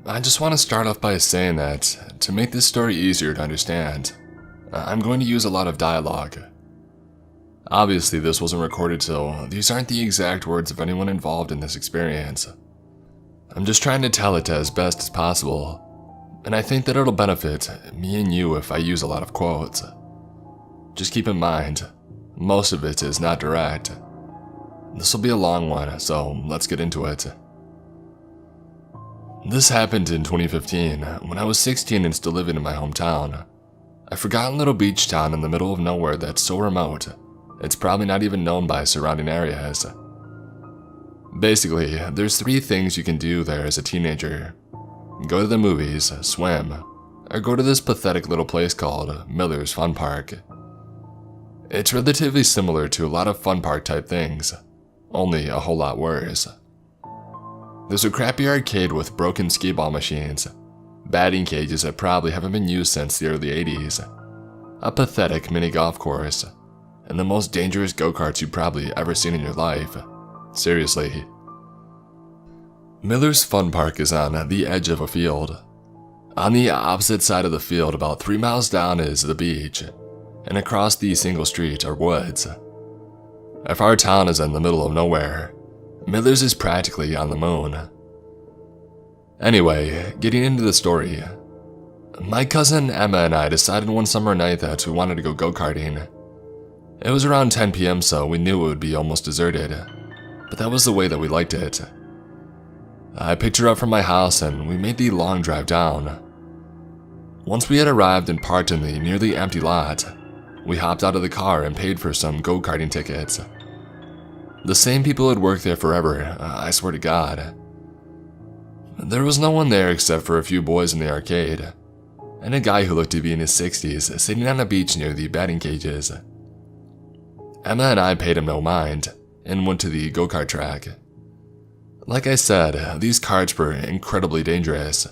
I just want to start off by saying that, to make this story easier to understand, I'm going to use a lot of dialogue. Obviously, this wasn't recorded, so these aren't the exact words of anyone involved in this experience. I'm just trying to tell it as best as possible, and I think that it'll benefit me and you if I use a lot of quotes. Just keep in mind, most of it is not direct. This will be a long one, so let's get into it. This happened in 2015, when I was 16 and still living in my hometown. A forgotten little beach town in the middle of nowhere that's so remote, it's probably not even known by surrounding areas. Basically, there's 3 things you can do there as a teenager. Go to the movies, swim, or go to this pathetic little place called Miller's Fun Park. It's relatively similar to a lot of fun park type things, only a whole lot worse. There's a crappy arcade with broken skee-ball machines, batting cages that probably haven't been used since the early 80s, a pathetic mini golf course, and the most dangerous go-karts you've probably ever seen in your life. Seriously. Miller's Fun Park is on the edge of a field. On the opposite side of the field, about 3 miles down, is the beach, and across the single street are woods. If our town is in the middle of nowhere, Miller's is practically on the moon. Anyway, getting into the story. My cousin Emma and I decided one summer night that we wanted to go go-karting. It was around 10 p.m. so we knew it would be almost deserted, but that was the way that we liked it. I picked her up from my house and we made the long drive down. Once we had arrived and parked in the nearly empty lot, we hopped out of the car and paid for some go-karting tickets. The same people had worked there forever, I swear to God. There was no one there except for a few boys in the arcade, and a guy who looked to be in his 60s sitting on a beach near the batting cages. Emma and I paid him no mind, and went to the go-kart track. Like I said, these karts were incredibly dangerous,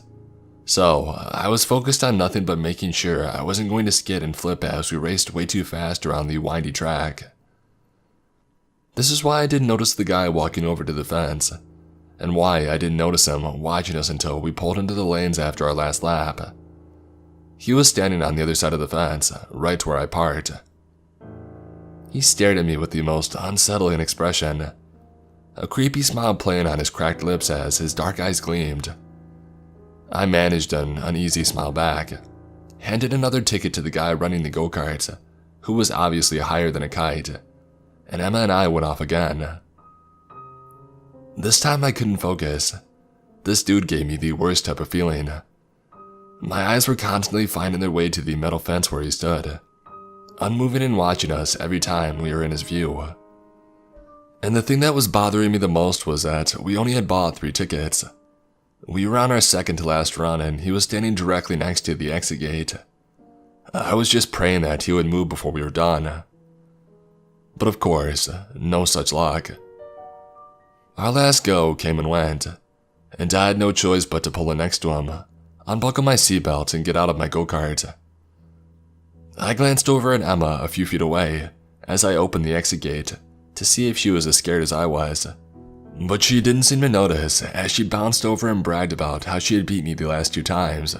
so I was focused on nothing but making sure I wasn't going to skid and flip as we raced way too fast around the windy track. This is why I didn't notice the guy walking over to the fence, and why I didn't notice him watching us until we pulled into the lanes after our last lap. He was standing on the other side of the fence, right where I parked. He stared at me with the most unsettling expression, a creepy smile playing on his cracked lips as his dark eyes gleamed. I managed an uneasy smile back, handed another ticket to the guy running the go-kart, who was obviously higher than a kite, and Emma and I went off again. This time I couldn't focus. This dude gave me the worst type of feeling. My eyes were constantly finding their way to the metal fence where he stood, unmoving and watching us every time we were in his view. And the thing that was bothering me the most was that we only had bought 3 tickets. We were on our second to last run and he was standing directly next to the exit gate. I was just praying that he would move before we were done. But of course, no such luck. Our last go came and went, and I had no choice but to pull in next to him, unbuckle my seatbelt, and get out of my go-kart. I glanced over at Emma a few feet away as I opened the exit gate to see if she was as scared as I was, but she didn't seem to notice as she bounced over and bragged about how she had beat me the last 2 times.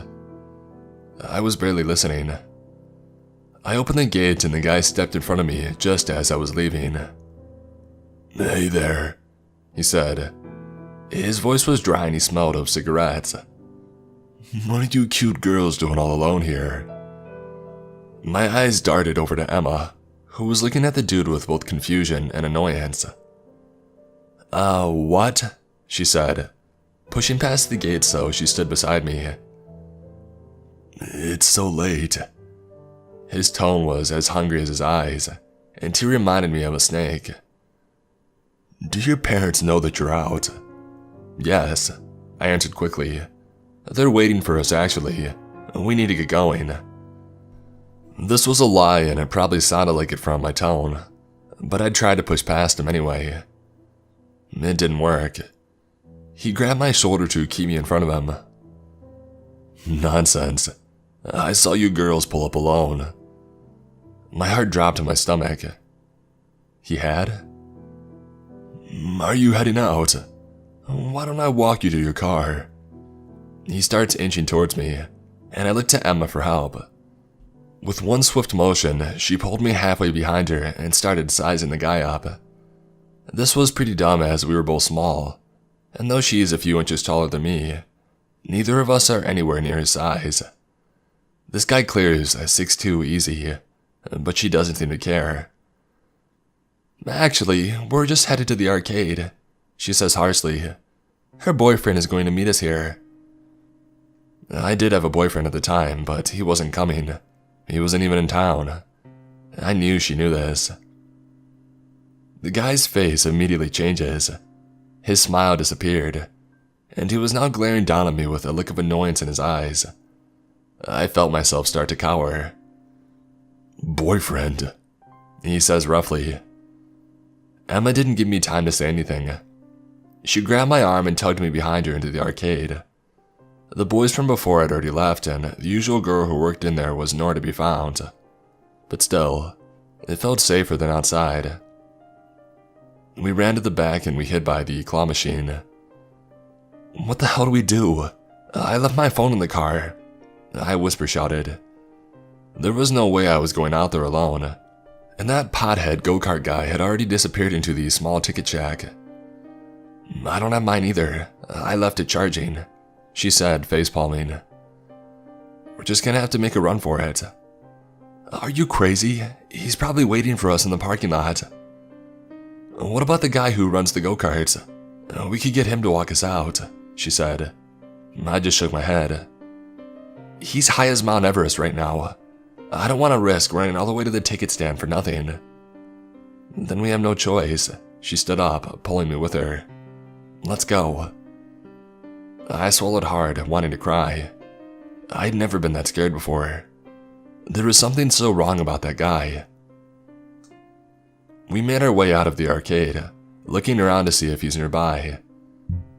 I was barely listening. I opened the gate and the guy stepped in front of me just as I was leaving. "Hey there," he said. His voice was dry and he smelled of cigarettes. "What are you cute girls doing all alone here?" My eyes darted over to Emma, who was looking at the dude with both confusion and annoyance. What?" she said, pushing past the gate so she stood beside me. "It's so late." His tone was as hungry as his eyes, and he reminded me of a snake. "Do your parents know that you're out?" "Yes," I answered quickly. "They're waiting for us actually. We need to get going." This was a lie and it probably sounded like it from my tone, but I tried to push past him anyway. It didn't work. He grabbed my shoulder to keep me in front of him. "Nonsense. I saw you girls pull up alone." My heart dropped in my stomach. He had? "Are you heading out? Why don't I walk you to your car?" He starts inching towards me, and I look to Emma for help. With one swift motion, she pulled me halfway behind her and started sizing the guy up. This was pretty dumb as we were both small, and though she is a few inches taller than me, neither of us are anywhere near his size. This guy clears a 6'2" easy, but she doesn't seem to care. "Actually, we're just headed to the arcade," she says harshly. "Her boyfriend is going to meet us here." I did have a boyfriend at the time, but he wasn't coming. He wasn't even in town. I knew she knew this. The guy's face immediately changes. His smile disappeared, and he was now glaring down at me with a look of annoyance in his eyes. I felt myself start to cower. "Boyfriend," he says roughly. Emma didn't give me time to say anything. She grabbed my arm and tugged me behind her into the arcade. The boys from before had already left, and the usual girl who worked in there was nowhere to be found. But still, it felt safer than outside. We ran to the back and we hid by the claw machine. "What the hell do we do? I left my phone in the car," I whisper shouted. There was no way I was going out there alone, and that pothead go-kart guy had already disappeared into the small ticket shack. "I don't have mine either. I left it charging," she said, face-palming. "We're just gonna have to make a run for it." "Are you crazy? He's probably waiting for us in the parking lot." "What about the guy who runs the go-karts? We could get him to walk us out," she said. I just shook my head. "He's high as Mount Everest right now. I don't want to risk running all the way to the ticket stand for nothing." "Then we have no choice." She stood up, pulling me with her. "Let's go." I swallowed hard, wanting to cry. I'd never been that scared before. There was something so wrong about that guy. We made our way out of the arcade, looking around to see if he's nearby.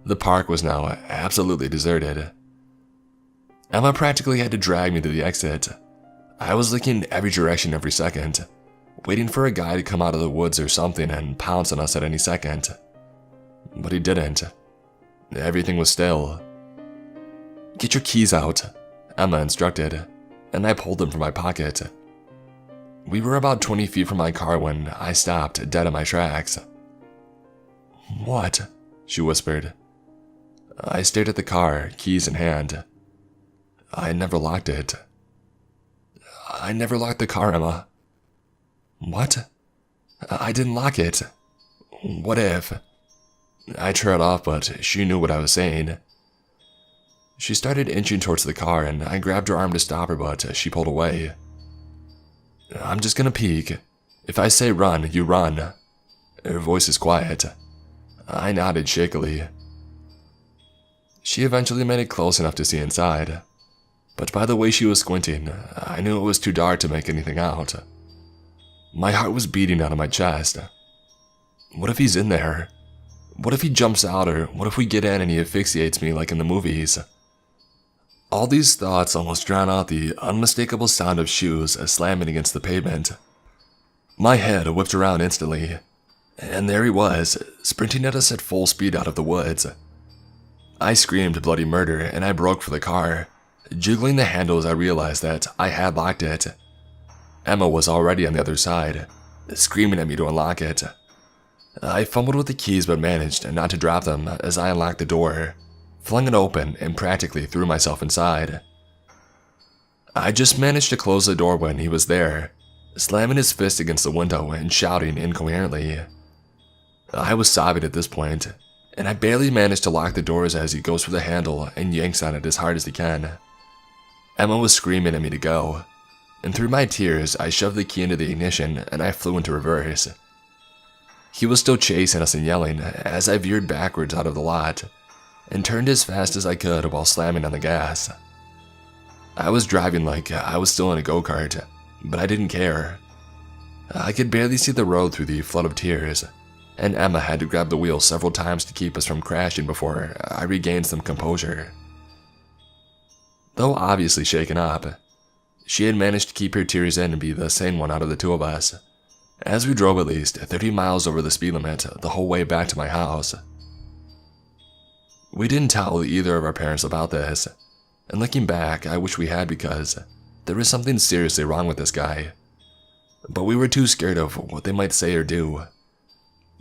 The park was now absolutely deserted. Emma practically had to drag me to the exit. I was looking every direction every second, waiting for a guy to come out of the woods or something and pounce on us at any second. But he didn't. Everything was still. "Get your keys out," Emma instructed, and I pulled them from my pocket. We were about 20 feet from my car when I stopped dead in my tracks. "What?" she whispered. I stared at the car, keys in hand. I never locked it. "I never locked the car, Emma." "What?" "I didn't lock it. What if?" I trailed off, but she knew what I was saying. She started inching towards the car, and I grabbed her arm to stop her, but she pulled away. "I'm just gonna peek. If I say run, you run." Her voice is quiet. I nodded shakily. She eventually made it close enough to see inside, but by the way she was squinting, I knew it was too dark to make anything out. My heart was beating out of my chest. What if he's in there? What if he jumps out, or what if we get in and he asphyxiates me like in the movies? All these thoughts almost drown out the unmistakable sound of shoes slamming against the pavement. My head whipped around instantly, and there he was, sprinting at us at full speed out of the woods. I screamed bloody murder, and I broke for the car. Jiggling the handle as I realized that I had locked it. Emma was already on the other side, screaming at me to unlock it. I fumbled with the keys but managed not to drop them as I unlocked the door, flung it open, and practically threw myself inside. I just managed to close the door when he was there, slamming his fist against the window and shouting incoherently. I was sobbing at this point, and I barely managed to lock the doors as he goes for the handle and yanks on it as hard as he can. Emma was screaming at me to go, and through my tears I shoved the key into the ignition and I flew into reverse. He was still chasing us and yelling as I veered backwards out of the lot and turned as fast as I could while slamming on the gas. I was driving like I was still in a go-kart, but I didn't care. I could barely see the road through the flood of tears, and Emma had to grab the wheel several times to keep us from crashing before I regained some composure. Though obviously shaken up, she had managed to keep her tears in and be the sane one out of the two of us, as we drove at least 30 miles over the speed limit the whole way back to my house. We didn't tell either of our parents about this, and looking back, I wish we had because there was something seriously wrong with this guy. But we were too scared of what they might say or do.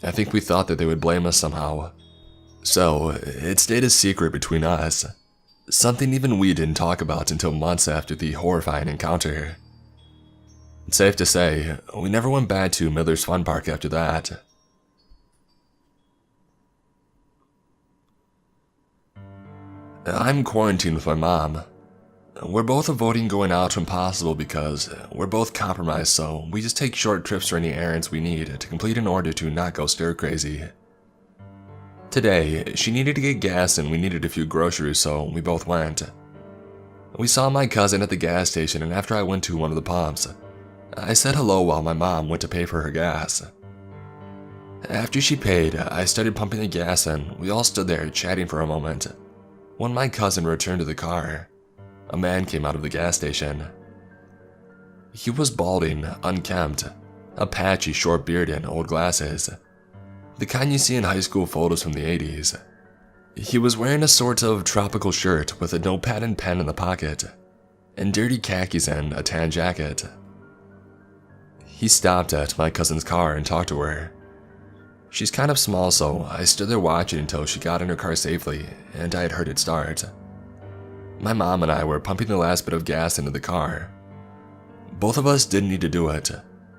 I think we thought that they would blame us somehow. So, it stayed a secret between us. Something even we didn't talk about until months after the horrifying encounter. It's safe to say, we never went back to Miller's Fun Park after that. I'm quarantined with my mom. We're both avoiding going out when possible because we're both compromised, so we just take short trips for any errands we need to complete in order to not go stir crazy. Today, she needed to get gas and we needed a few groceries, so we both went. We saw my cousin at the gas station, and after I went to one of the pumps, I said hello while my mom went to pay for her gas. After she paid, I started pumping the gas and we all stood there chatting for a moment. When my cousin returned to the car, a man came out of the gas station. He was balding, unkempt, a patchy short beard and old glasses, the kind you see in high school photos from the 80s. He was wearing a sort of tropical shirt with a notepad and pen in the pocket, and dirty khakis and a tan jacket. He stopped at my cousin's car and talked to her. She's kind of small, so I stood there watching until she got in her car safely and I had heard it start. My mom and I were pumping the last bit of gas into the car. Both of us didn't need to do it,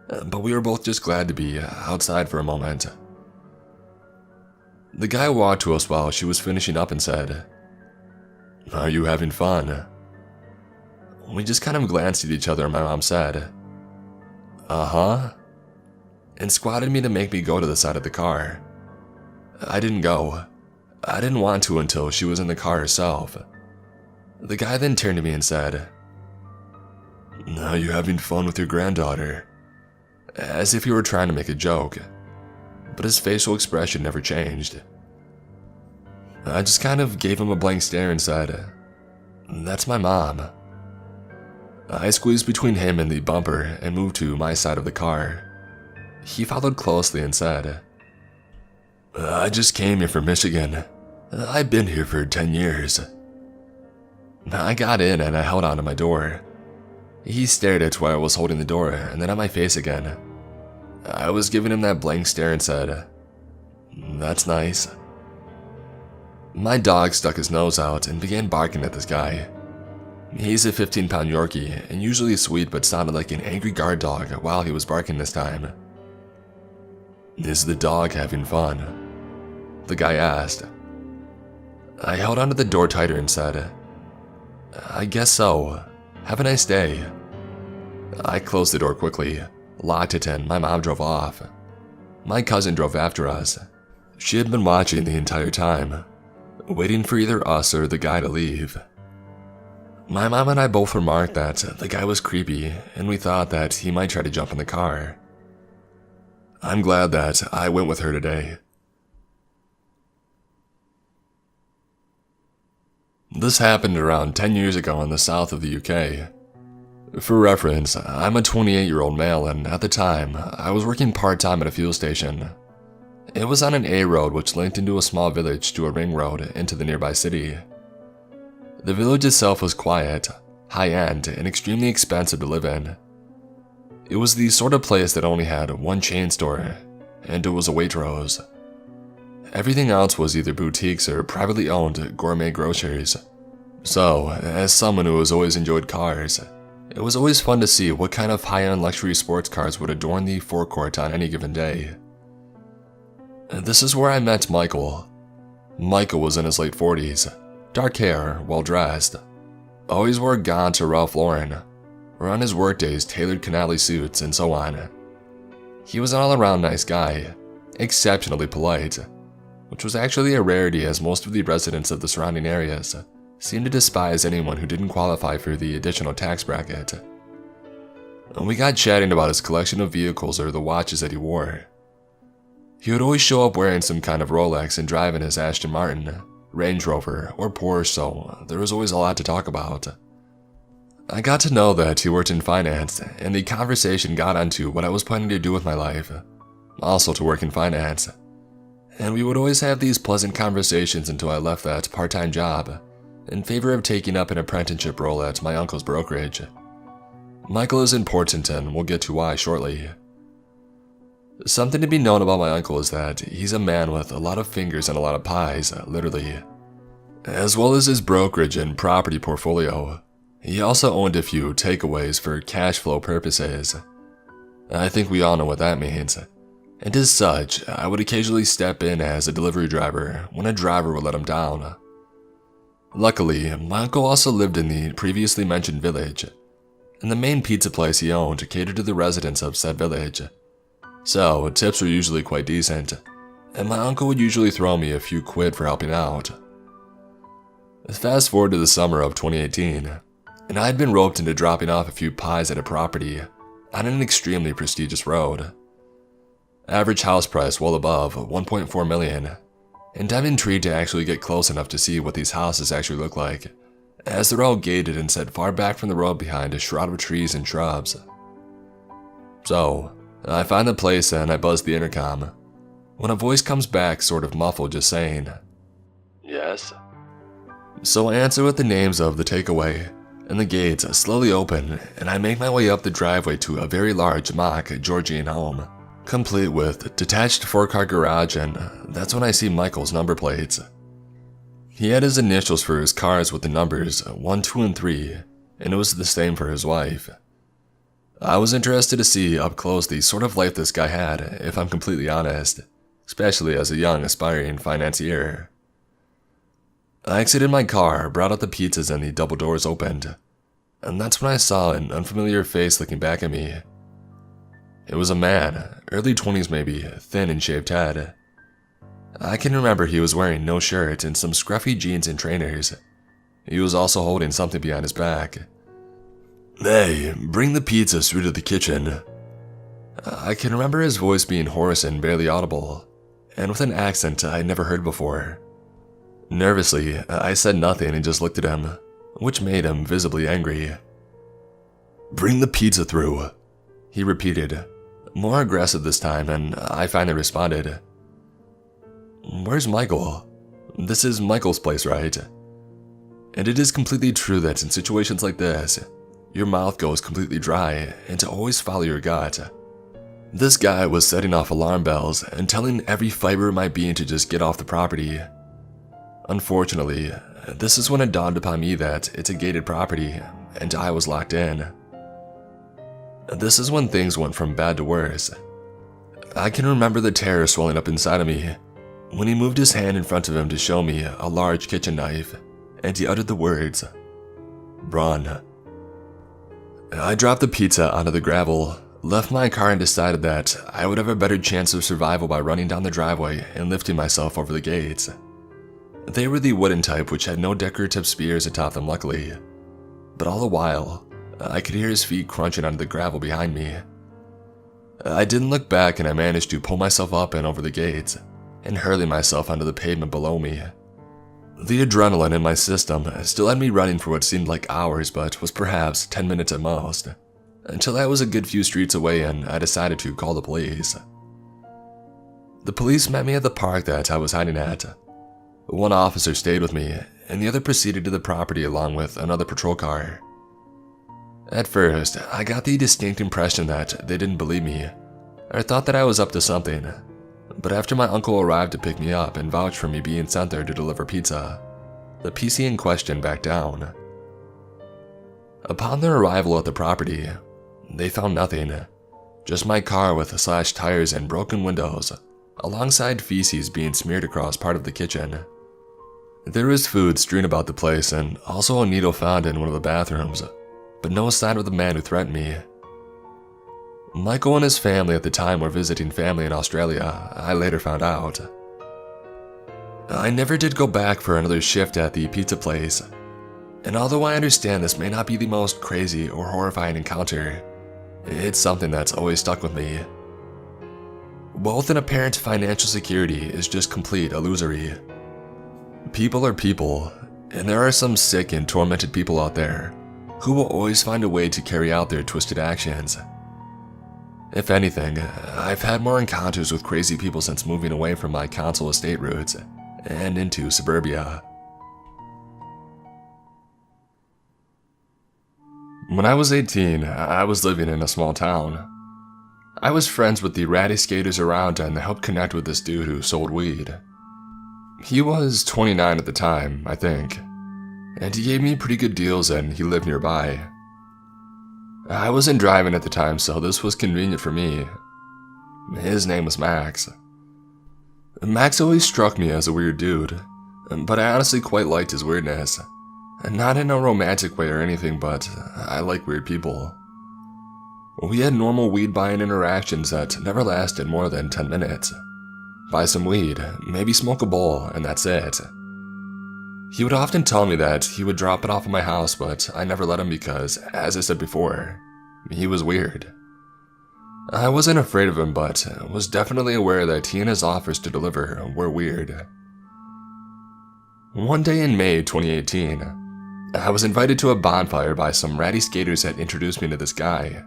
but we were both just glad to be outside for a moment. The guy walked to us while she was finishing up and said, "Are you having fun?" We just kind of glanced at each other and my mom said, "Uh-huh," and squatted me to make me go to the side of the car. I didn't go. I didn't want to until she was in the car herself. The guy then turned to me and said, "Are you having fun with your granddaughter?" As if he were trying to make a joke, but his facial expression never changed. I just kind of gave him a blank stare and said, "That's my mom." I squeezed between him and the bumper and moved to my side of the car. He followed closely and said, "I just came here from Michigan. I've been here for 10 years. I got in and I held onto my door. He stared at where I was holding the door and then at my face again. I was giving him that blank stare and said, "That's nice." My dog stuck his nose out and began barking at this guy. He's a 15-pound Yorkie and usually sweet, but sounded like an angry guard dog while he was barking this time. "Is the dog having fun?" the guy asked. I held onto the door tighter and said, "I guess so. Have a nice day." I closed the door quickly, locked it, and my mom drove off. My cousin drove after us. She had been watching the entire time, waiting for either us or the guy to leave. My mom and I both remarked that the guy was creepy, and we thought that he might try to jump in the car. I'm glad that I went with her today. This happened around 10 years ago in the south of the UK. For reference, I'm a 28-year-old male, and at the time, I was working part-time at a fuel station. It was on an A road which linked into a small village to a ring road into the nearby city. The village itself was quiet, high-end, and extremely expensive to live in. It was the sort of place that only had one chain store, and it was a Waitrose. Everything else was either boutiques or privately owned gourmet groceries. So, as someone who has always enjoyed cars, it was always fun to see what kind of high-end luxury sports cars would adorn the forecourt on any given day. This is where I met Michael. Michael was in his late 40s, dark hair, well-dressed, always wore a gaunt or Ralph Lauren, or on his workdays tailored Canali suits and so on. He was an all-around nice guy, exceptionally polite, which was actually a rarity as most of the residents of the surrounding areas seemed to despise anyone who didn't qualify for the additional tax bracket. We got chatting about his collection of vehicles or the watches that he wore. He would always show up wearing some kind of Rolex and driving his Aston Martin, Range Rover, or Porsche, so there was always a lot to talk about. I got to know that he worked in finance, and the conversation got onto what I was planning to do with my life, also to work in finance. and we would always have these pleasant conversations until I left that part-time job in favor of taking up an apprenticeship role at my uncle's brokerage. Michael is important, and we'll get to why shortly. Something to be known about my uncle is that he's a man with a lot of fingers and a lot of pies, literally. As well as his brokerage and property portfolio, he also owned a few takeaways for cash flow purposes. I think we all know what that means. And as such, I would occasionally step in as a delivery driver when a driver would let him down. Luckily, my uncle also lived in the previously mentioned village, and the main pizza place he owned catered to the residents of said village. So, tips were usually quite decent, and my uncle would usually throw me a few quid for helping out. Fast forward to the summer of 2018, and I had been roped into dropping off a few pies at a property on an extremely prestigious road. Average house price well above 1.4 million, and I'm intrigued to actually get close enough to see what these houses actually look like, as they're all gated and set far back from the road behind a shroud of trees and shrubs. So, I find the place and I buzz the intercom, when a voice comes back sort of muffled just saying, "Yes?" So I answer with the names of the takeaway, and the gates slowly open, and I make my way up the driveway to a very large mock Georgian home, complete with detached 4-car garage, and that's when I see Michael's number plates. He had his initials for his cars with the numbers 1, 2, and 3, and it was the same for his wife. I was interested to see up close the sort of life this guy had, if I'm completely honest, especially as a young aspiring financier. I exited my car, brought out the pizzas, and the double doors opened, and that's when I saw an unfamiliar face looking back at me. It was a man, early 20s maybe, thin and shaved head. I can remember he was wearing no shirt and some scruffy jeans and trainers. He was also holding something behind his back. "Hey, bring the pizzas through to the kitchen." I can remember his voice being hoarse and barely audible, and with an accent I'd never heard before. Nervously, I said nothing and just looked at him, which made him visibly angry. "Bring the pizza through," he repeated, more aggressive this time, and I finally responded. "Where's Michael? This is Michael's place, right?" And it is completely true that in situations like this, your mouth goes completely dry and to always follow your gut. This guy was setting off alarm bells and telling every fiber of my being to just get off the property. Unfortunately, this is when it dawned upon me that it's a gated property and I was locked in. This is when things went from bad to worse. I can remember the terror swelling up inside of me when he moved his hand in front of him to show me a large kitchen knife, and he uttered the words, "Run." I dropped the pizza onto the gravel, left my car, and decided that I would have a better chance of survival by running down the driveway and lifting myself over the gates. They were the wooden type, which had no decorative spears atop them, luckily. But all the while, I could hear his feet crunching onto the gravel behind me. I didn't look back, and I managed to pull myself up and over the gates, and hurling myself onto the pavement below me. The adrenaline in my system still had me running for what seemed like hours, but was perhaps 10 minutes at most, until I was a good few streets away and I decided to call the police. The police met me at the park that I was hiding at. One officer stayed with me, and the other proceeded to the property along with another patrol car. At first, I got the distinct impression that they didn't believe me, or thought that I was up to something, but after my uncle arrived to pick me up and vouch for me being sent there to deliver pizza, the PC in question backed down. Upon their arrival at the property, they found nothing, just my car with slashed tires and broken windows, alongside feces being smeared across part of the kitchen. There was food strewn about the place and also a needle found in one of the bathrooms, but no sign of the man who threatened me. Michael and his family at the time were visiting family in Australia, I later found out. I never did go back for another shift at the pizza place, and although I understand this may not be the most crazy or horrifying encounter, it's something that's always stuck with me. Wealth and apparent financial security is just complete illusory. People are people, and there are some sick and tormented people out there who will always find a way to carry out their twisted actions. If anything, I've had more encounters with crazy people since moving away from my council estate roots and into suburbia. When I was 18, I was living in a small town. I was friends with the ratty skaters around and helped connect with this dude who sold weed. He was 29 at the time, I think, and he gave me pretty good deals and he lived nearby. I wasn't driving at the time, so this was convenient for me. His name was Max. Max always struck me as a weird dude, but I honestly quite liked his weirdness. Not in a romantic way or anything, but I like weird people. We had normal weed buying interactions that never lasted more than 10 minutes. Buy some weed, maybe smoke a bowl, and that's it. He would often tell me that he would drop it off at my house, but I never let him because, as I said before, he was weird. I wasn't afraid of him, but was definitely aware that he and his offers to deliver were weird. One day in May 2018, I was invited to a bonfire by some ratty skaters that introduced me to this guy.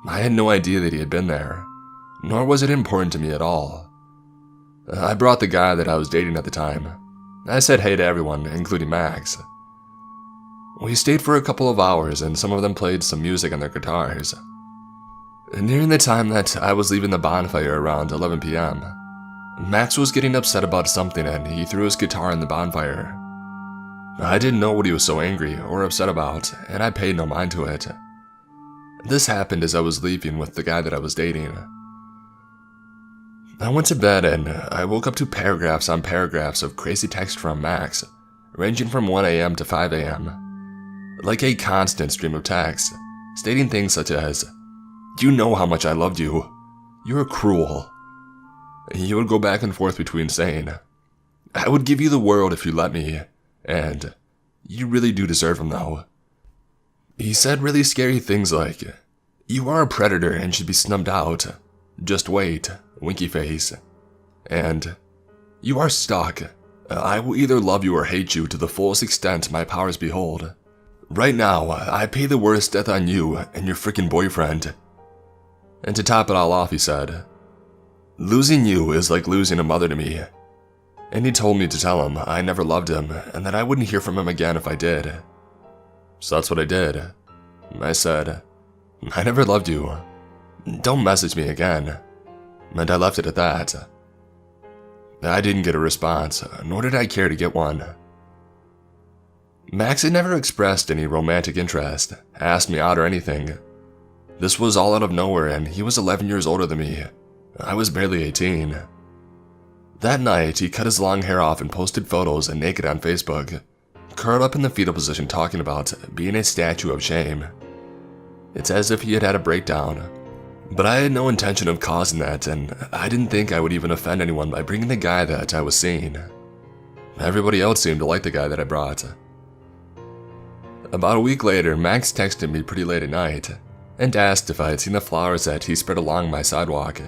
I had no idea that he had been there, nor was it important to me at all. I brought the guy that I was dating at the time. I said hey to everyone, including Max. We stayed for a couple of hours and some of them played some music on their guitars. Nearing the time that I was leaving the bonfire around 11 p.m., Max was getting upset about something and he threw his guitar in the bonfire. I didn't know what he was so angry or upset about, and I paid no mind to it. This happened as I was leaving with the guy that I was dating. I went to bed and I woke up to paragraphs on paragraphs of crazy text from Max, ranging from 1 a.m. to 5 a.m. Like a constant stream of text, stating things such as, "You know how much I loved you. You're cruel." He would go back and forth between saying, "I would give you the world if you let me," and "You really do deserve him though." He said really scary things like, "You are a predator and should be snubbed out. Just wait, winky face." And, "You are stuck. I will either love you or hate you to the fullest extent my powers behold. Right now, I pay the worst death on you and your freaking boyfriend." And to top it all off, he said, "Losing you is like losing a mother to me." And he told me to tell him I never loved him and that I wouldn't hear from him again if I did. So that's what I did. I said, "I never loved you. Don't message me again." And I left it at that. I didn't get a response, nor did I care to get one. Max had never expressed any romantic interest, asked me out or anything. This was all out of nowhere and he was 11 years older than me. I was barely 18. That night, he cut his long hair off and posted photos and naked on Facebook, curled up in the fetal position talking about being a statue of shame. It's as if he had had a breakdown. But I had no intention of causing that, and I didn't think I would even offend anyone by bringing the guy that I was seeing. Everybody else seemed to like the guy that I brought. About a week later, Max texted me pretty late at night and asked if I had seen the flowers that he spread along my sidewalk,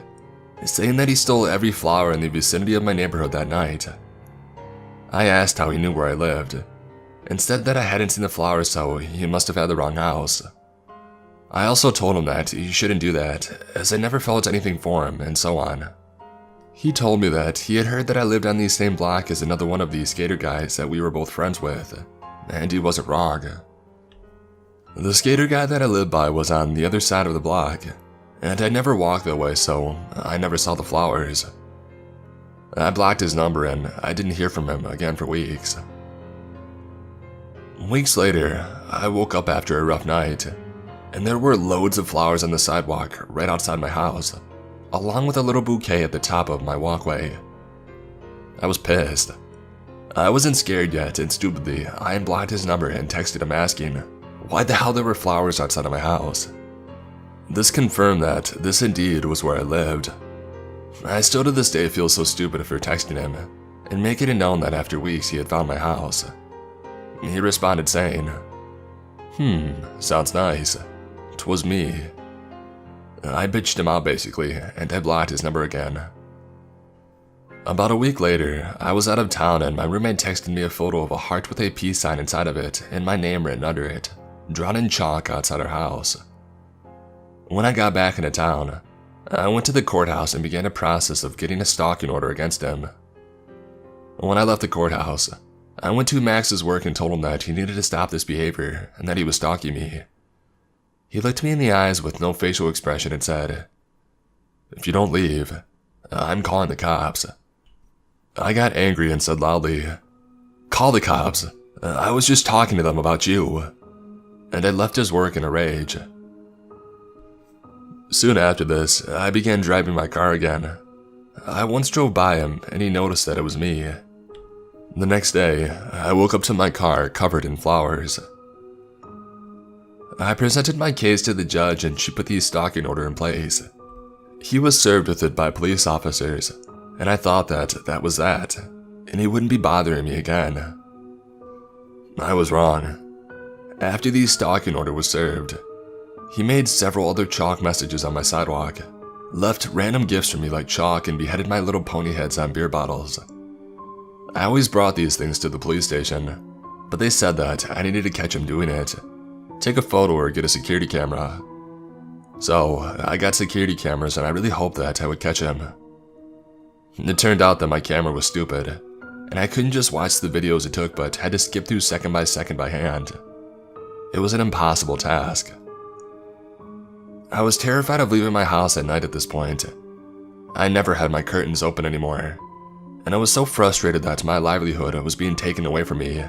saying that he stole every flower in the vicinity of my neighborhood that night. I asked how he knew where I lived, and said that I hadn't seen the flowers, so he must have had the wrong house. I also told him that he shouldn't do that, as I never felt anything for him, and so on. He told me that he had heard that I lived on the same block as another one of these skater guys that we were both friends with, and he wasn't wrong. The skater guy that I lived by was on the other side of the block, and I never walked that way, so I never saw the flowers. I blocked his number and I didn't hear from him again for weeks. Weeks later, I woke up after a rough night, and there were loads of flowers on the sidewalk right outside my house, along with a little bouquet at the top of my walkway. I was pissed. I wasn't scared yet, and stupidly, I unblocked his number and texted him asking why the hell there were flowers outside of my house. This confirmed that this indeed was where I lived. I still to this day feel so stupid for texting him and making it known that after weeks he had found my house. He responded saying, "Sounds nice. 'Twas me." I bitched him out basically, and I blocked his number again. About a week later, I was out of town and my roommate texted me a photo of a heart with a peace sign inside of it and my name written under it, drawn in chalk outside our house. When I got back into town, I went to the courthouse and began a process of getting a stalking order against him. When I left the courthouse, I went to Max's work and told him that he needed to stop this behavior and that he was stalking me. He looked me in the eyes with no facial expression and said, "If you don't leave, I'm calling the cops." I got angry and said loudly, "Call the cops. I was just talking to them about you." And I left his work in a rage. Soon after this, I began driving my car again. I once drove by him and he noticed that it was me. The next day, I woke up to my car covered in flowers. I presented my case to the judge and she put the stalking order in place. He was served with it by police officers, and I thought that was that, and he wouldn't be bothering me again. I was wrong. After the stalking order was served, he made several other chalk messages on my sidewalk, left random gifts for me like chalk, and beheaded my little pony heads on beer bottles. I always brought these things to the police station, but they said that I needed to catch him doing it, take a photo or get a security camera. So I got security cameras and I really hoped that I would catch him. It turned out that my camera was stupid, and I couldn't just watch the videos it took but had to skip through second by hand. It was an impossible task. I was terrified of leaving my house at night at this point. I never had my curtains open anymore, and I was so frustrated that my livelihood was being taken away from me.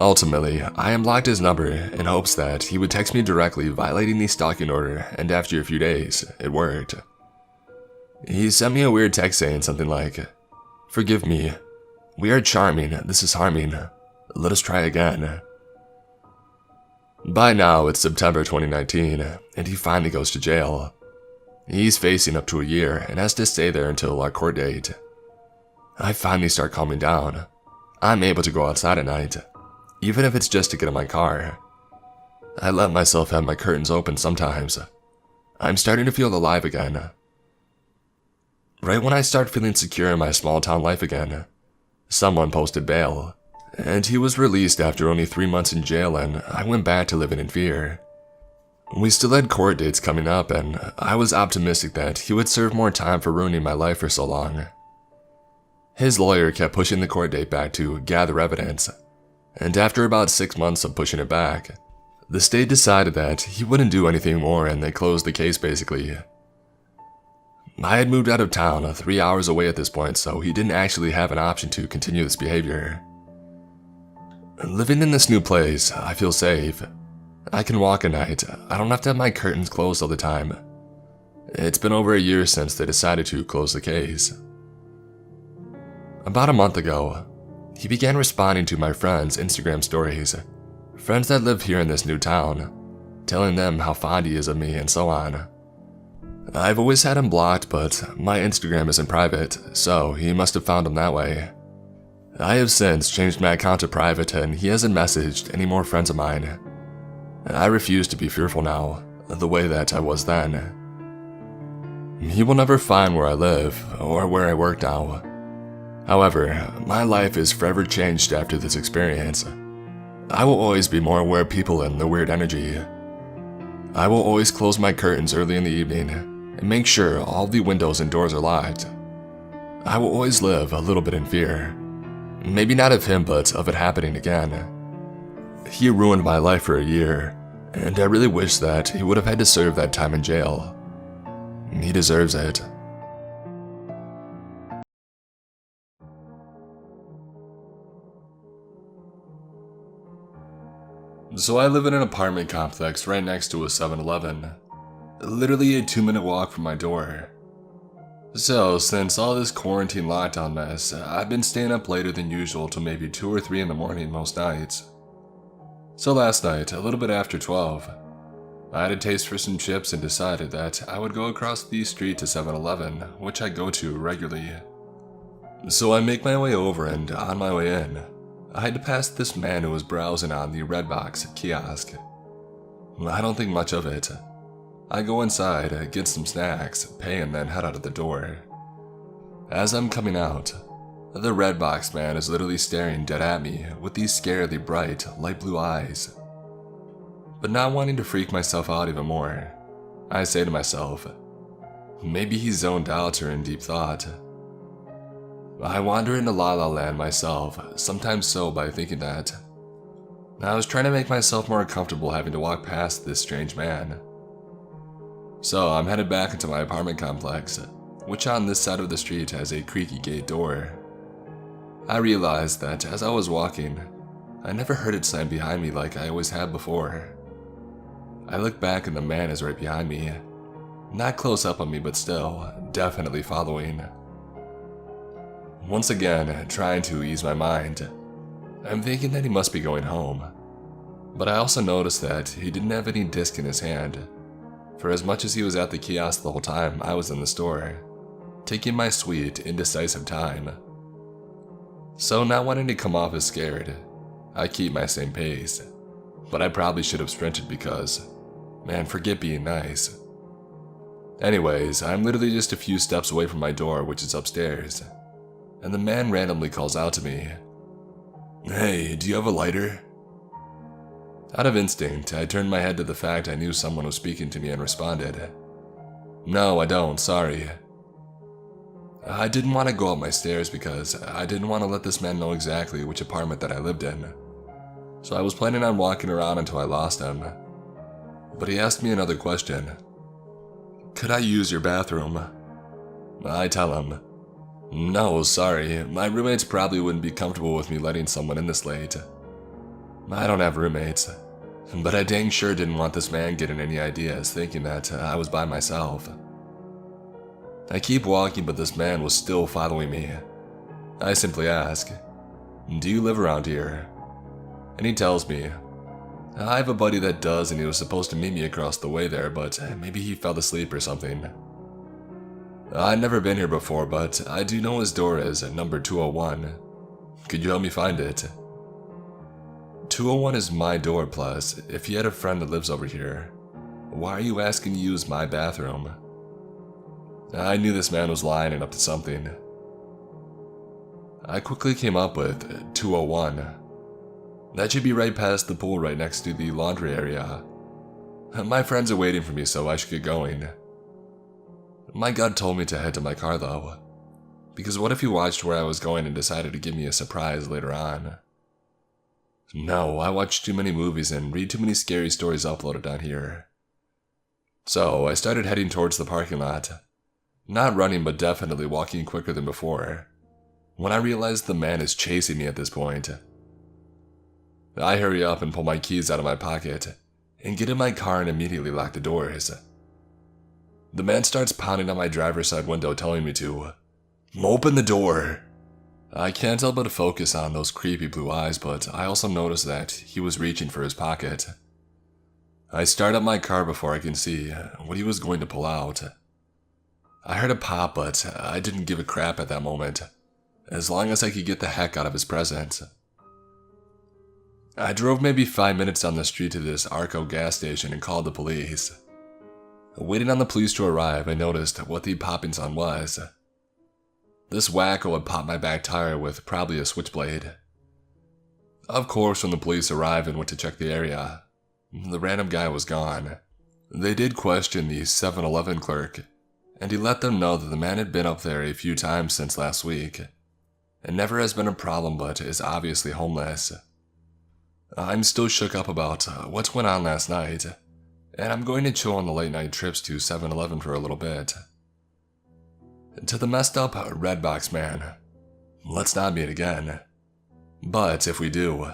Ultimately, I unblocked his number in hopes that he would text me directly violating the stalking order, and after a few days, it worked. He sent me a weird text saying something like, "Forgive me. We are charming, this is harming. Let us try again." By now, it's September 2019, and he finally goes to jail. He's facing up to a year and has to stay there until our court date. I finally start calming down. I'm able to go outside at night, even if it's just to get in my car. I let myself have my curtains open sometimes. I'm starting to feel alive again. Right when I start feeling secure in my small town life again, someone posted bail, and he was released after only 3 months in jail, and I went back to living in fear. We still had court dates coming up, and I was optimistic that he would serve more time for ruining my life for so long. His lawyer kept pushing the court date back to gather evidence, and after about 6 months of pushing it back, the state decided that he wouldn't do anything more and they closed the case basically. I had moved out of town 3 hours away at this point, so he didn't actually have an option to continue this behavior. Living in this new place, I feel safe. I can walk at night. I don't have to have my curtains closed all the time. It's been over a year since they decided to close the case. About a month ago, he began responding to my friends' Instagram stories, friends that live here in this new town, telling them how fond he is of me and so on. I've always had him blocked, but my Instagram isn't private, so he must have found him that way. I have since changed my account to private and he hasn't messaged any more friends of mine. I refuse to be fearful now, the way that I was then. He will never find where I live or where I work now. However, my life is forever changed after this experience. I will always be more aware of people and the weird energy. I will always close my curtains early in the evening and make sure all the windows and doors are locked. I will always live a little bit in fear. Maybe not of him, but of it happening again. He ruined my life for a year, and I really wish that he would have had to serve that time in jail. He deserves it. So I live in an apartment complex right next to a 7-Eleven. Literally a 2-minute walk from my door. So, since all this quarantine lockdown mess, I've been staying up later than usual till maybe 2 or 3 in the morning most nights. So last night, a little bit after 12, I had a taste for some chips and decided that I would go across the street to 7-Eleven, which I go to regularly. So I make my way over, and on my way in, I had to pass this man who was browsing on the Redbox kiosk. I don't think much of it. I go inside, get some snacks, pay, and then head out of the door. As I'm coming out, the Redbox man is literally staring dead at me with these scarily bright, light blue eyes. But not wanting to freak myself out even more, I say to myself, maybe he's zoned out or in deep thought. I wander into La La Land myself, sometimes so by thinking that. I was trying to make myself more comfortable having to walk past this strange man. So I'm headed back into my apartment complex, which on this side of the street has a creaky gate door. I realized that as I was walking, I never heard it slam behind me like I always had before. I look back and the man is right behind me. Not close up on me, but still, definitely following. Once again, trying to ease my mind, I'm thinking that he must be going home. But I also noticed that he didn't have any disc in his hand, for as much as he was at the kiosk the whole time I was in the store, taking my sweet, indecisive time. So not wanting to come off as scared, I keep my same pace. But I probably should have sprinted because, man, forget being nice. Anyways, I'm literally just a few steps away from my door, which is upstairs, and the man randomly calls out to me, "Hey, do you have a lighter?" Out of instinct, I turned my head to the fact I knew someone was speaking to me and responded, "No, I don't, sorry." I didn't want to go up my stairs because I didn't want to let this man know exactly which apartment that I lived in. So I was planning on walking around until I lost him. But he asked me another question. "Could I use your bathroom?" I tell him, "No, sorry, my roommates probably wouldn't be comfortable with me letting someone in this late. I don't have roommates, but I dang sure didn't want this man getting any ideas thinking that I was by myself." I keep walking, but this man was still following me. I simply ask, "Do you live around here?" And he tells me, "I have a buddy that does and he was supposed to meet me across the way there, but maybe he fell asleep or something." I've never been here before, but I do know his door is at number 201. Could you help me find it? 201 is my door, plus if you had a friend that lives over here, why are you asking to use my bathroom? I knew this man was lying and up to something. I quickly came up with 201. That should be right past the pool right next to the laundry area. My friends are waiting for me, so I should get going. My gut told me to head to my car though, because what if he watched where I was going and decided to give me a surprise later on? No, I watch too many movies and read too many scary stories uploaded on here. So I started heading towards the parking lot. Not running, but definitely walking quicker than before, when I realized the man is chasing me at this point. I hurry up and pull my keys out of my pocket, and get in my car and immediately lock the doors. The man starts pounding on my driver's side window telling me to open the door. I can't help but focus on those creepy blue eyes, but I also notice that he was reaching for his pocket. I start up my car before I can see what he was going to pull out. I heard a pop, but I didn't give a crap at that moment, as long as I could get the heck out of his presence. I drove maybe 5 minutes down the street to this Arco gas station and called the police. Waiting on the police to arrive, I noticed what the popping sound was. This wacko had popped my back tire with probably a switchblade. Of course, when the police arrived and went to check the area, the random guy was gone. They did question the 7-Eleven clerk, and he let them know that the man had been up there a few times since last week, and never has been a problem but is obviously homeless. I'm still shook up about what went on last night, and I'm going to chill on the late night trips to 7-Eleven for a little bit. To the messed up Redbox man, let's not meet again. But if we do,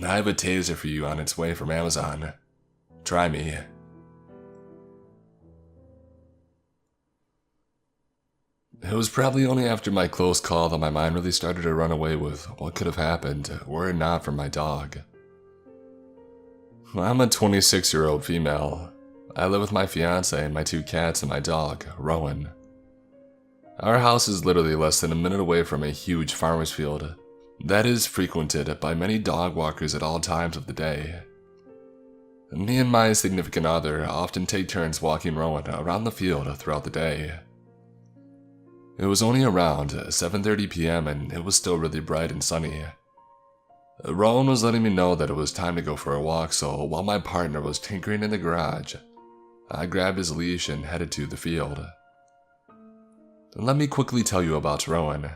I have a taser for you on its way from Amazon. Try me. It was probably only after my close call that my mind really started to run away with what could have happened were it not for my dog. I'm a 26-year-old female. I live with my fiance and my 2 cats and my dog, Rowan. Our house is literally less than a minute away from a huge farmer's field that is frequented by many dog walkers at all times of the day. Me and my significant other often take turns walking Rowan around the field throughout the day. It was only around 7:30 p.m. and it was still really bright and sunny. Rowan was letting me know that it was time to go for a walk, so while my partner was tinkering in the garage, I grabbed his leash and headed to the field. Let me quickly tell you about Rowan.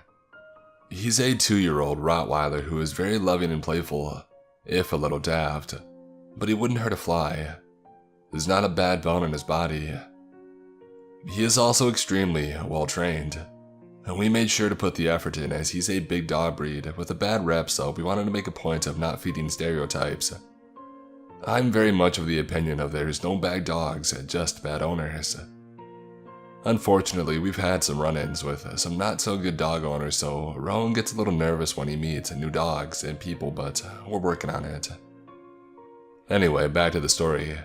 He's a 2-year-old Rottweiler who is very loving and playful, if a little daft, but he wouldn't hurt a fly. There's not a bad bone in his body. He is also extremely well trained, and we made sure to put the effort in as he's a big dog breed with a bad rep, so we wanted to make a point of not feeding stereotypes. I'm very much of the opinion of there's no bad dogs, just bad owners. Unfortunately, we've had some run-ins with some not so good dog owners, so Rowan gets a little nervous when he meets new dogs and people, but we're working on it. Anyway, back to the story.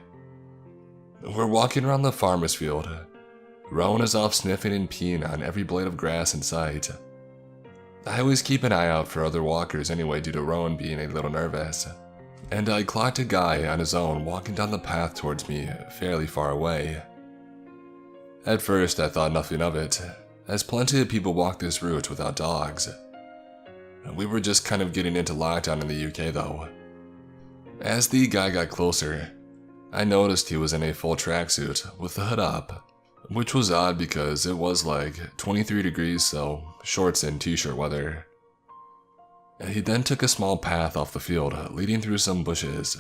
We're walking around the farmer's field. Rowan is off sniffing and peeing on every blade of grass in sight. I always keep an eye out for other walkers anyway due to Rowan being a little nervous, and I clocked a guy on his own walking down the path towards me fairly far away. At first I thought nothing of it, as plenty of people walk this route without dogs. We were just kind of getting into lockdown in the UK though. As the guy got closer, I noticed he was in a full tracksuit with the hood up, which was odd because it was like 23 degrees, so shorts and t-shirt weather. He then took a small path off the field leading through some bushes.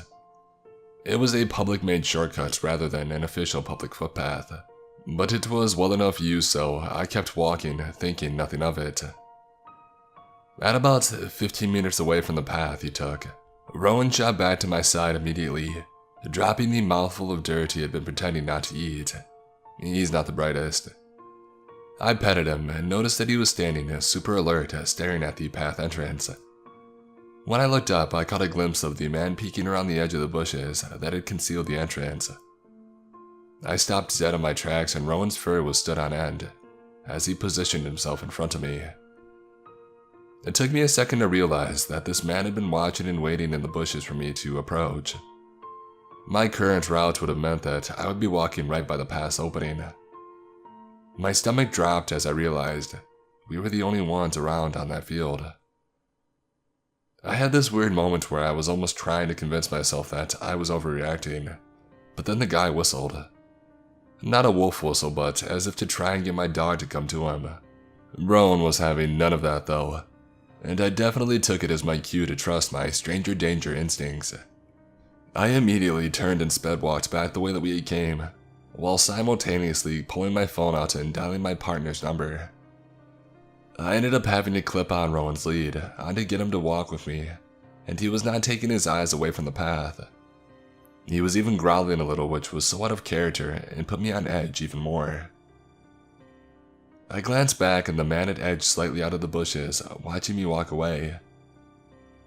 It was a public-made shortcut rather than an official public footpath, but it was well enough used, so I kept walking, thinking nothing of it. At about 15 meters away from the path he took, Rowan shot back to my side immediately, dropping the mouthful of dirt he had been pretending not to eat. He's not the brightest. I petted him and noticed that he was standing super alert, staring at the path entrance. When I looked up, I caught a glimpse of the man peeking around the edge of the bushes that had concealed the entrance. I stopped dead on my tracks and Rowan's fur was stood on end as he positioned himself in front of me. It took me a second to realize that this man had been watching and waiting in the bushes for me to approach. My current route would have meant that I would be walking right by the path's opening. My stomach dropped as I realized we were the only ones around on that field. I had this weird moment where I was almost trying to convince myself that I was overreacting, but then the guy whistled. Not a wolf whistle, but as if to try and get my dog to come to him. Rowan was having none of that though, and I definitely took it as my cue to trust my stranger danger instincts. I immediately turned and sped walked back the way that we came, while simultaneously pulling my phone out and dialing my partner's number. I ended up having to clip on Rowan's lead to get him to walk with me, and he was not taking his eyes away from the path. He was even growling a little, which was so out of character and put me on edge even more. I glanced back and the man had edged slightly out of the bushes, watching me walk away.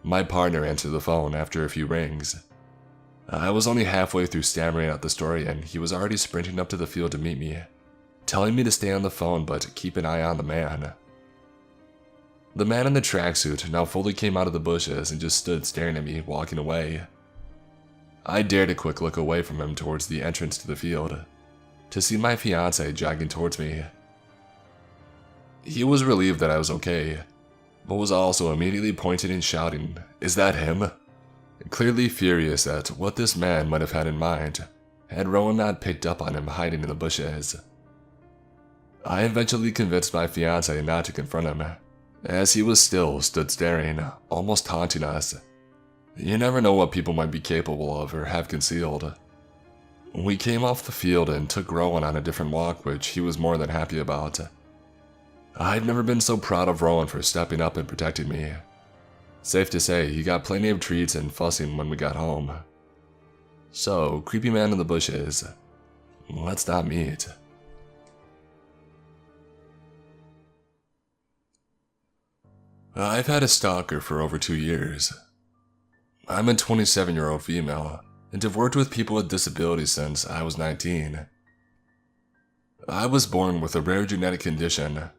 My partner answered the phone after a few rings. I was only halfway through stammering out the story and he was already sprinting up to the field to meet me, telling me to stay on the phone but keep an eye on the man. The man in the tracksuit now fully came out of the bushes and just stood staring at me, walking away. I dared a quick look away from him towards the entrance to the field, to see my fiancée jogging towards me. He was relieved that I was okay, but was also immediately pointing and shouting, "Is that him?" Clearly furious at what this man might have had in mind, had Rowan not picked up on him hiding in the bushes. I eventually convinced my fiancé not to confront him, as he was still stood staring, almost taunting us. You never know what people might be capable of or have concealed. We came off the field and took Rowan on a different walk, which he was more than happy about. I've never been so proud of Rowan for stepping up and protecting me. Safe to say, he got plenty of treats and fussing when we got home. So, creepy man in the bushes, let's not meet. I've had a stalker for over 2 years. I'm a 27-year-old female, and have worked with people with disabilities since I was 19. I was born with a rare genetic condition,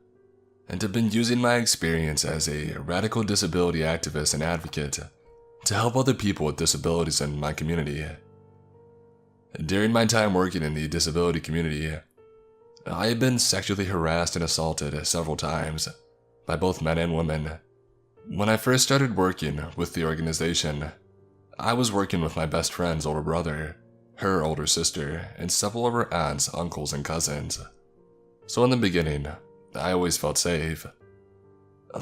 and have been using my experience as a radical disability activist and advocate to help other people with disabilities in my community. During my time working in the disability community, I have been sexually harassed and assaulted several times by both men and women, When I first started working with the organization, I was working with my best friend's older brother, her older sister, and several of her aunts, uncles, and cousins. So in the beginning, I always felt safe.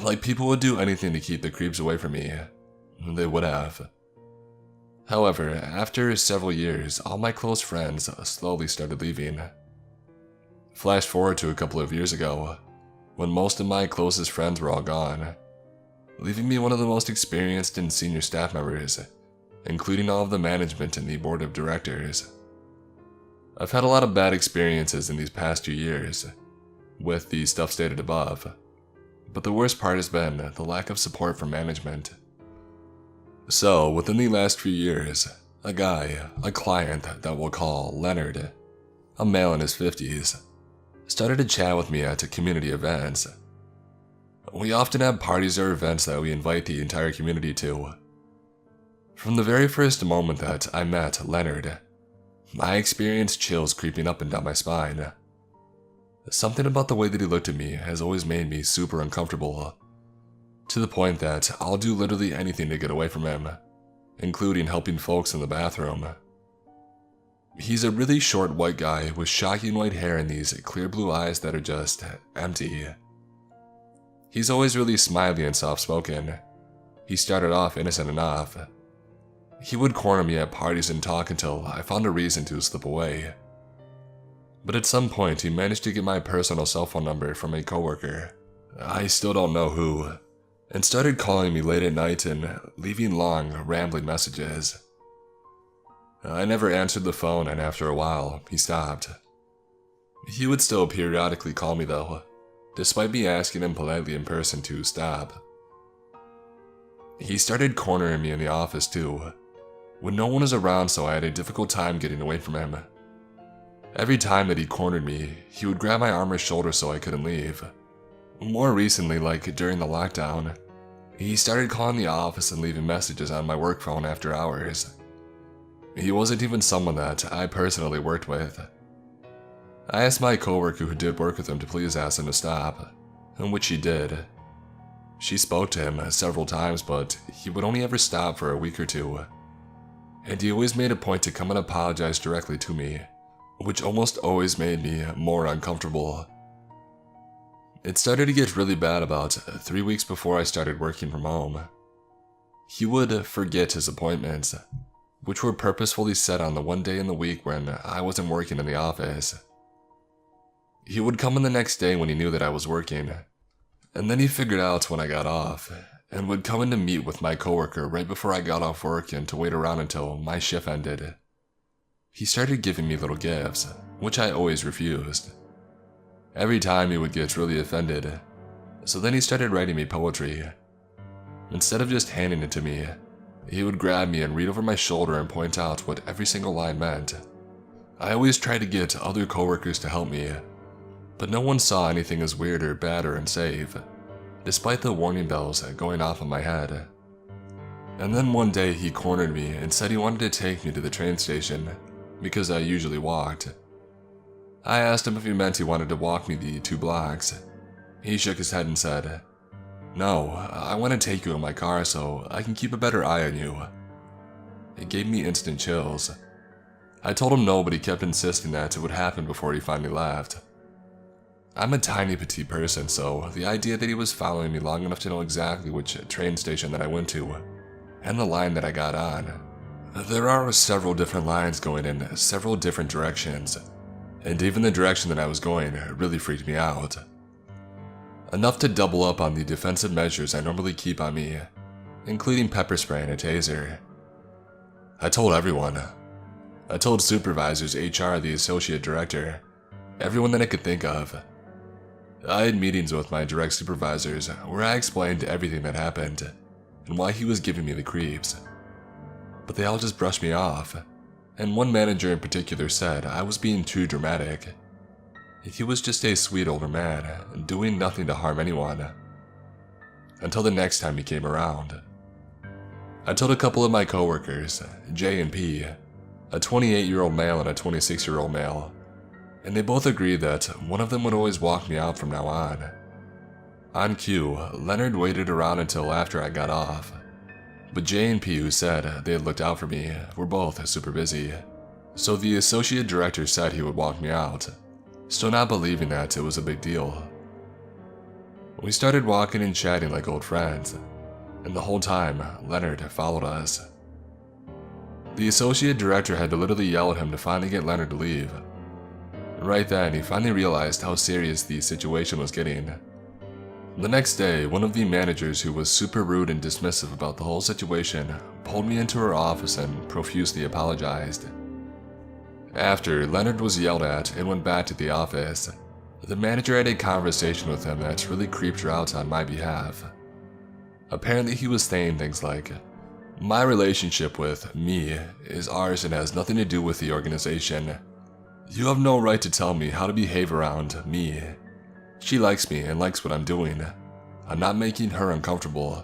Like people would do anything to keep the creeps away from me. They would have. However, after several years, all my close friends slowly started leaving. Flash forward to a couple of years ago, when most of my closest friends were all gone, leaving me one of the most experienced and senior staff members, including all of the management and the board of directors. I've had a lot of bad experiences in these past 2 years, with the stuff stated above, but the worst part has been the lack of support from management. So, within the last few years, a client that we'll call Leonard, a male in his 50s, started to chat with me at community events. We often have parties or events that we invite the entire community to. From the very first moment that I met Leonard, I experienced chills creeping up and down my spine. Something about the way that he looked at me has always made me super uncomfortable, to the point that I'll do literally anything to get away from him, including helping folks in the bathroom. He's a really short white guy with shocking white hair and these clear blue eyes that are just empty. He's always really smiley and soft-spoken. He started off innocent enough. He would corner me at parties and talk until I found a reason to slip away. But at some point, he managed to get my personal cell phone number from a coworker, I still don't know who, and started calling me late at night and leaving long, rambling messages. I never answered the phone, and after a while, he stopped. He would still periodically call me though, despite me asking him politely in person to stop. He started cornering me in the office too, when no one was around, so I had a difficult time getting away from him. Every time that he cornered me, he would grab my arm or shoulder so I couldn't leave. More recently, like during the lockdown, he started calling the office and leaving messages on my work phone after hours. He wasn't even someone that I personally worked with. I asked my coworker who did work with him to please ask him to stop, and which she did. She spoke to him several times, but he would only ever stop for a week or two, and he always made a point to come and apologize directly to me, which almost always made me more uncomfortable. It started to get really bad about 3 weeks before I started working from home. He would forget his appointments, which were purposefully set on the one day in the week when I wasn't working in the office. He would come in the next day when he knew that I was working, and then he figured out when I got off, and would come in to meet with my coworker right before I got off work and to wait around until my shift ended. He started giving me little gifts, which I always refused. Every time he would get really offended, so then he started writing me poetry. Instead of just handing it to me, he would grab me and read over my shoulder and point out what every single line meant. I always tried to get other coworkers to help me, but no one saw anything as weird or bad or unsafe, despite the warning bells going off in my head. And then one day he cornered me and said he wanted to take me to the train station, because I usually walked. I asked him if he meant he wanted to walk me the 2 blocks. He shook his head and said, "No, I want to take you in my car so I can keep a better eye on you." It gave me instant chills. I told him no, but he kept insisting that it would happen before he finally left. I'm a tiny petite person, so the idea that he was following me long enough to know exactly which train station that I went to, and the line that I got on. There are several different lines going in several different directions, and even the direction that I was going really freaked me out. Enough to double up on the defensive measures I normally keep on me, including pepper spray and a taser. I told everyone. I told supervisors, HR, the associate director, everyone that I could think of. I had meetings with my direct supervisors where I explained everything that happened and why he was giving me the creeps. But they all just brushed me off, and one manager in particular said I was being too dramatic. He was just a sweet older man, doing nothing to harm anyone. Until the next time he came around. I told a couple of my coworkers, J and P, a 28-year-old male and a 26-year-old male, and they both agreed that one of them would always walk me out from now on. On cue, Leonard waited around until after I got off. But J and P, who said they had looked out for me, were both super busy. So the associate director said he would walk me out, still not believing that it was a big deal. We started walking and chatting like old friends, and the whole time, Leonard followed us. The associate director had to literally yell at him to finally get Leonard to leave. Right then, he finally realized how serious the situation was getting. The next day, one of the managers, who was super rude and dismissive about the whole situation, pulled me into her office and profusely apologized. After, Leonard was yelled at and went back to the office. The manager had a conversation with him that really creeped her out on my behalf. Apparently he was saying things like, "My relationship with me is ours and has nothing to do with the organization. You have no right to tell me how to behave around me. She likes me and likes what I'm doing. I'm not making her uncomfortable.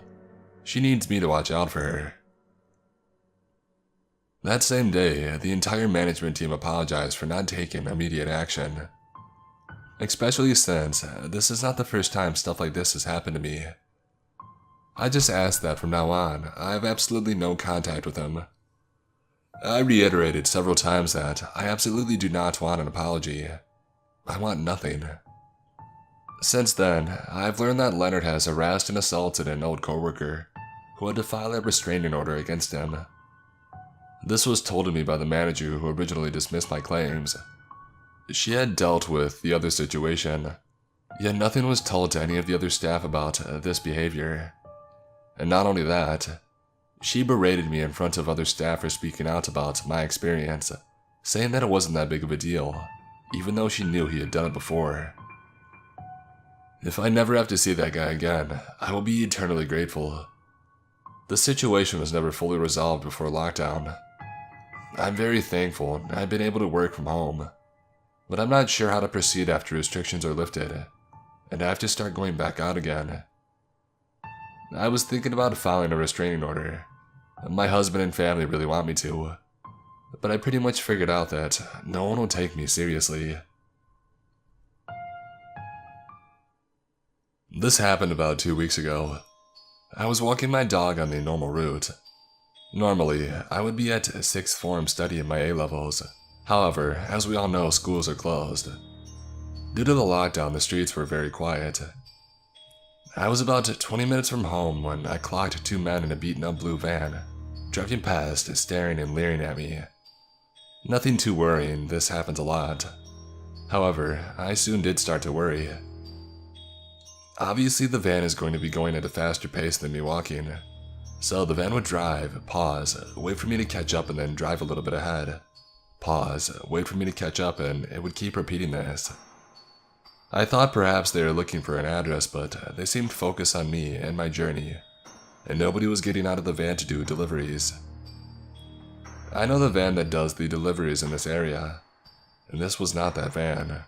She needs me to watch out for her." That same day, the entire management team apologized for not taking immediate action. Especially since this is not the first time stuff like this has happened to me. I just asked that from now on, I have absolutely no contact with him. I reiterated several times that I absolutely do not want an apology. I want nothing. Since then, I've learned that Leonard has harassed and assaulted an old coworker who had to file a restraining order against him. This was told to me by the manager who originally dismissed my claims. She had dealt with the other situation, yet nothing was told to any of the other staff about this behavior. And not only that, she berated me in front of other staff for speaking out about my experience, saying that it wasn't that big of a deal, even though she knew he had done it before. If I never have to see that guy again, I will be eternally grateful. The situation was never fully resolved before lockdown. I'm very thankful I've been able to work from home, but I'm not sure how to proceed after restrictions are lifted, and I have to start going back out again. I was thinking about filing a restraining order. My husband and family really want me to, but I pretty much figured out that no one will take me seriously. This happened about 2 weeks ago. I was walking my dog on the normal route. Normally, I would be at 6th form studying my A-levels. However, as we all know, schools are closed. Due to the lockdown, the streets were very quiet. I was about 20 minutes from home when I clocked 2 men in a beaten-up blue van, driving past, staring and leering at me. Nothing too worrying, this happens a lot. However, I soon did start to worry. Obviously, the van is going to be going at a faster pace than me walking. So the van would drive, pause, wait for me to catch up and then drive a little bit ahead. Pause, wait for me to catch up, and it would keep repeating this. I thought perhaps they were looking for an address, but they seemed focused on me and my journey, and nobody was getting out of the van to do deliveries. I know the van that does the deliveries in this area, and this was not that van.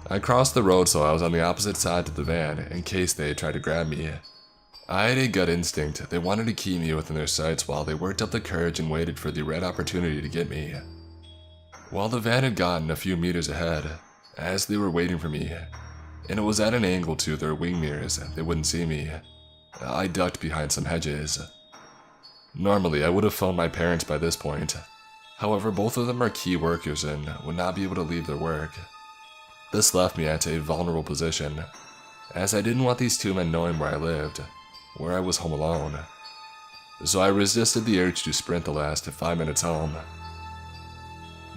I crossed the road so I was on the opposite side of the van in case they tried to grab me. I had a gut instinct they wanted to keep me within their sights while they worked up the courage and waited for the right opportunity to get me. While the van had gotten a few meters ahead, as they were waiting for me, and it was at an angle to their wing mirrors, they wouldn't see me, I ducked behind some hedges. Normally, I would have phoned my parents by this point. However, both of them are key workers and would not be able to leave their work. This left me at a vulnerable position, as I didn't want these 2 men knowing where I lived, where I was home alone. So I resisted the urge to sprint the last 5 minutes home.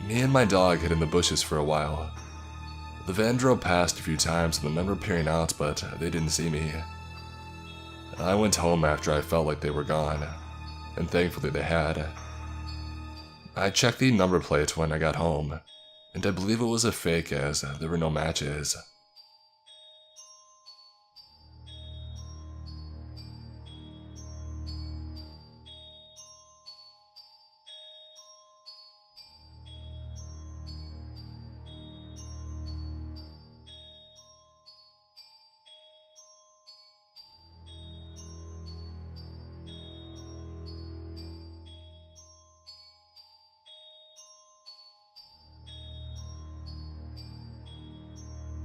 Me and my dog hid in the bushes for a while. The van drove past a few times and the men were peering out, but they didn't see me. I went home after I felt like they were gone, and thankfully they had. I checked the number plate when I got home, and I believe it was a fake as there were no matches.